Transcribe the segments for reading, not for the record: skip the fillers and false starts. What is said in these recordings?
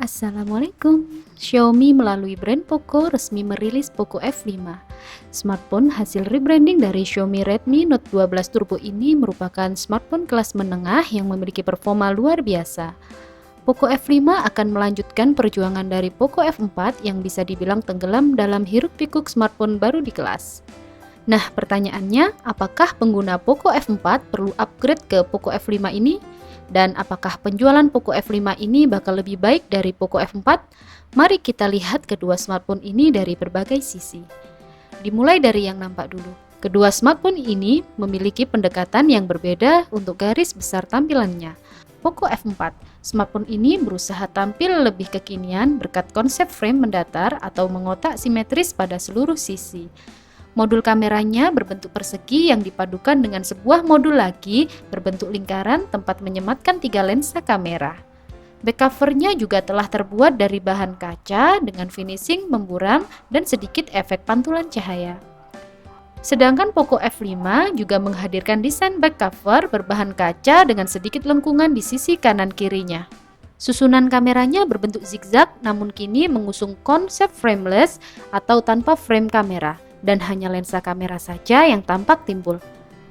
Assalamualaikum. Xiaomi melalui brand Poco resmi merilis Poco F5. Smartphone hasil rebranding dari Xiaomi Redmi Note 12 Turbo ini merupakan smartphone kelas menengah yang memiliki performa luar biasa. Poco F5 akan melanjutkan perjuangan dari Poco F4 yang bisa dibilang tenggelam dalam hiruk-pikuk smartphone baru di kelas. Nah, pertanyaannya, apakah pengguna Poco F4 perlu upgrade ke Poco F5 ini? Dan apakah penjualan Poco F5 ini bakal lebih baik dari Poco F4? Mari kita lihat kedua smartphone ini dari berbagai sisi. Dimulai dari yang nampak dulu. Kedua smartphone ini memiliki pendekatan yang berbeda untuk garis besar tampilannya. Poco F4, smartphone ini berusaha tampil lebih kekinian berkat konsep frame mendatar atau mengotak simetris pada seluruh sisi. Modul kameranya berbentuk persegi yang dipadukan dengan sebuah modul lagi berbentuk lingkaran tempat menyematkan 3 lensa kamera. Back covernya juga telah terbuat dari bahan kaca dengan finishing memburam dan sedikit efek pantulan cahaya. Sedangkan Poco F5 juga menghadirkan desain back cover berbahan kaca dengan sedikit lengkungan di sisi kanan kirinya. Susunan kameranya berbentuk zigzag namun kini mengusung konsep frameless atau tanpa frame kamera. Dan hanya lensa kamera saja yang tampak timbul.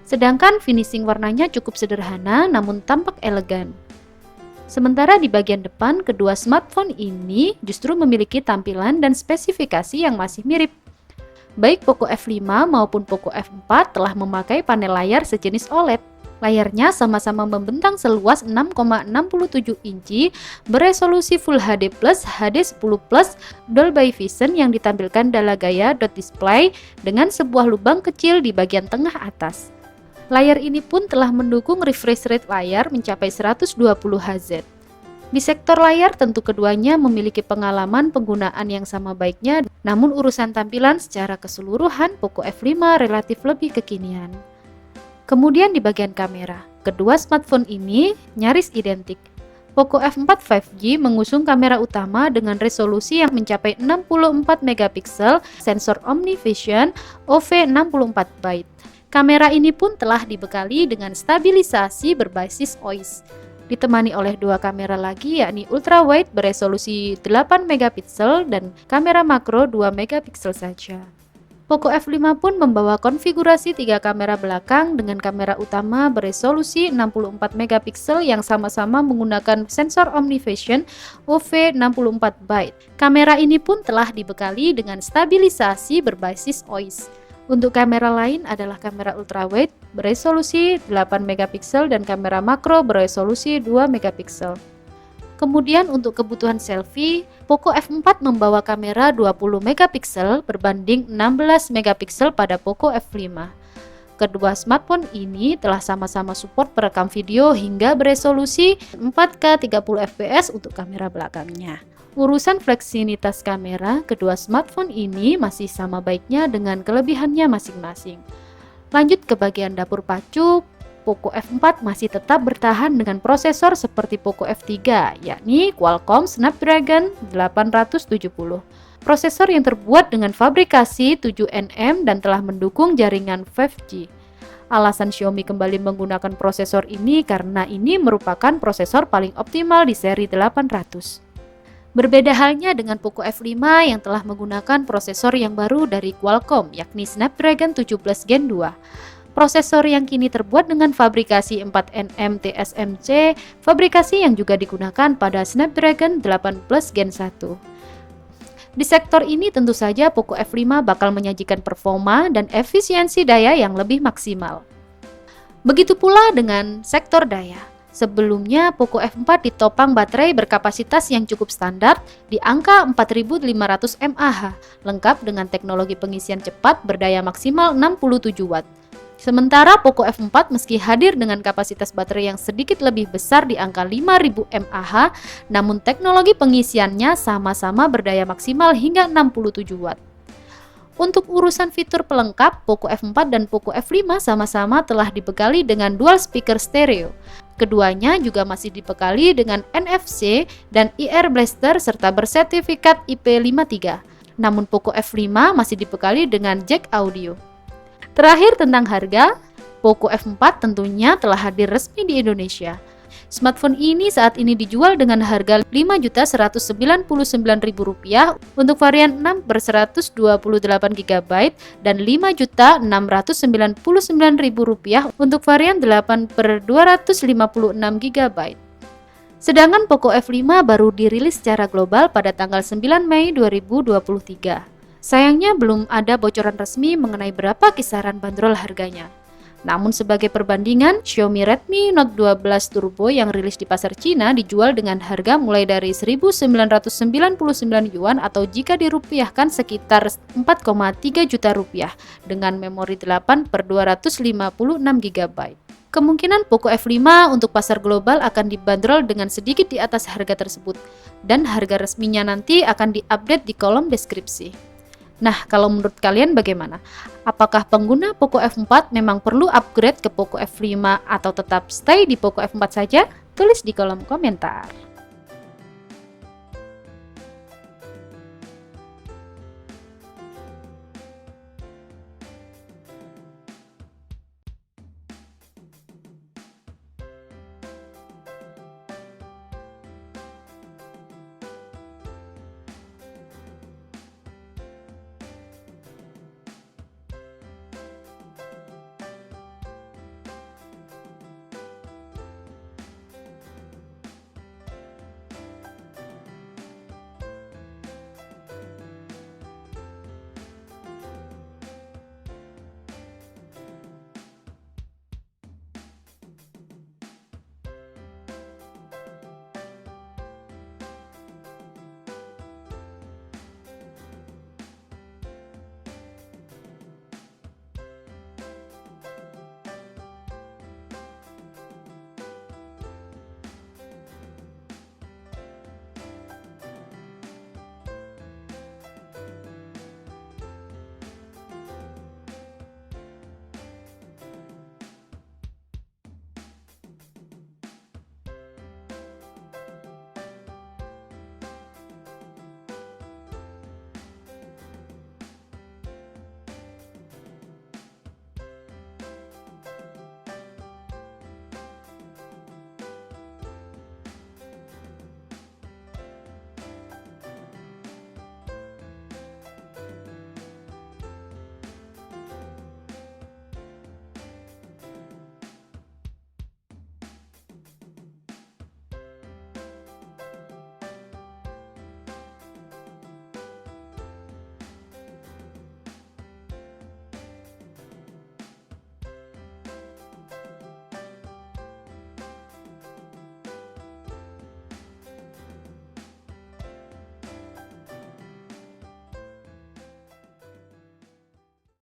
Sedangkan finishing warnanya cukup sederhana namun tampak elegan. Sementara di bagian depan, kedua smartphone ini justru memiliki tampilan dan spesifikasi yang masih mirip. Baik Poco F5 maupun Poco F4 telah memakai panel layar sejenis OLED. Layarnya sama-sama membentang seluas 6,67 inci beresolusi Full HD+, HD10+, Dolby Vision yang ditampilkan dalam gaya dot display dengan sebuah lubang kecil di bagian tengah atas. Layar ini pun telah mendukung refresh rate layar mencapai 120 Hz. Di sektor layar tentu keduanya memiliki pengalaman penggunaan yang sama baiknya, namun urusan tampilan secara keseluruhan Poco F5 relatif lebih kekinian. Kemudian di bagian kamera, kedua smartphone ini nyaris identik. Poco F4 5G mengusung kamera utama dengan resolusi yang mencapai 64 megapiksel, sensor OmniVision OV64 byte. Kamera ini pun telah dibekali dengan stabilisasi berbasis OIS, ditemani oleh dua kamera lagi yakni ultrawide beresolusi 8 megapiksel dan kamera makro 2 megapiksel saja. Poco F5 pun membawa konfigurasi 3 kamera belakang dengan kamera utama beresolusi 64 megapiksel yang sama-sama menggunakan sensor OmniVision OV64 byte. Kamera ini pun telah dibekali dengan stabilisasi berbasis OIS. Untuk kamera lain adalah kamera ultrawide beresolusi 8 megapiksel dan kamera makro beresolusi 2 megapiksel. Kemudian untuk kebutuhan selfie, Poco F4 membawa kamera 20 megapiksel berbanding 16 megapiksel pada Poco F5. Kedua smartphone ini telah sama-sama support perekam video hingga beresolusi 4K 30 fps untuk kamera belakangnya. Urusan fleksibilitas kamera, kedua smartphone ini masih sama baiknya dengan kelebihannya masing-masing. Lanjut ke bagian dapur pacu, Poco F4 masih tetap bertahan dengan prosesor seperti Poco F3, yakni Qualcomm Snapdragon 870. Prosesor yang terbuat dengan fabrikasi 7nm dan telah mendukung jaringan 5G. Alasan Xiaomi kembali menggunakan prosesor ini karena ini merupakan prosesor paling optimal di seri 800. Berbeda halnya dengan Poco F5 yang telah menggunakan prosesor yang baru dari Qualcomm, yakni Snapdragon 17 Gen 2. Prosesor yang kini terbuat dengan fabrikasi 4nm TSMC, fabrikasi yang juga digunakan pada Snapdragon 8 Plus Gen 1. Di sektor ini tentu saja Poco F5 bakal menyajikan performa dan efisiensi daya yang lebih maksimal. Begitu pula dengan sektor daya. Sebelumnya Poco F4 ditopang baterai berkapasitas yang cukup standar di angka 4500 mAh, lengkap dengan teknologi pengisian cepat berdaya maksimal 67 Watt. Sementara Poco F4 meski hadir dengan kapasitas baterai yang sedikit lebih besar di angka 5000 mAh, namun teknologi pengisiannya sama-sama berdaya maksimal hingga 67 Watt. Untuk urusan fitur pelengkap, Poco F4 dan Poco F5 sama-sama telah dibekali dengan dual speaker stereo. Keduanya juga masih dibekali dengan NFC dan IR Blaster serta bersertifikat IP53. Namun Poco F5 masih dibekali dengan jack audio. Terakhir tentang harga, Poco F4 tentunya telah hadir resmi di Indonesia. Smartphone ini saat ini dijual dengan harga Rp5.199.000 untuk varian 6/128 GB dan Rp5.699.000 untuk varian 8/256 GB. Sedangkan Poco F5 baru dirilis secara global pada tanggal 9 Mei 2023. Sayangnya belum ada bocoran resmi mengenai berapa kisaran bandrol harganya. Namun sebagai perbandingan, Xiaomi Redmi Note 12 Turbo yang rilis di pasar Cina dijual dengan harga mulai dari 1.999 yuan atau jika dirupiahkan sekitar 4,3 juta rupiah dengan memori 8/256 GB. Kemungkinan Poco F5 untuk pasar global akan dibanderol dengan sedikit di atas harga tersebut dan harga resminya nanti akan diupdate di kolom deskripsi. Nah, kalau menurut kalian bagaimana? Apakah pengguna Poco F4 memang perlu upgrade ke Poco F5 atau tetap stay di Poco F4 saja? Tulis di kolom komentar.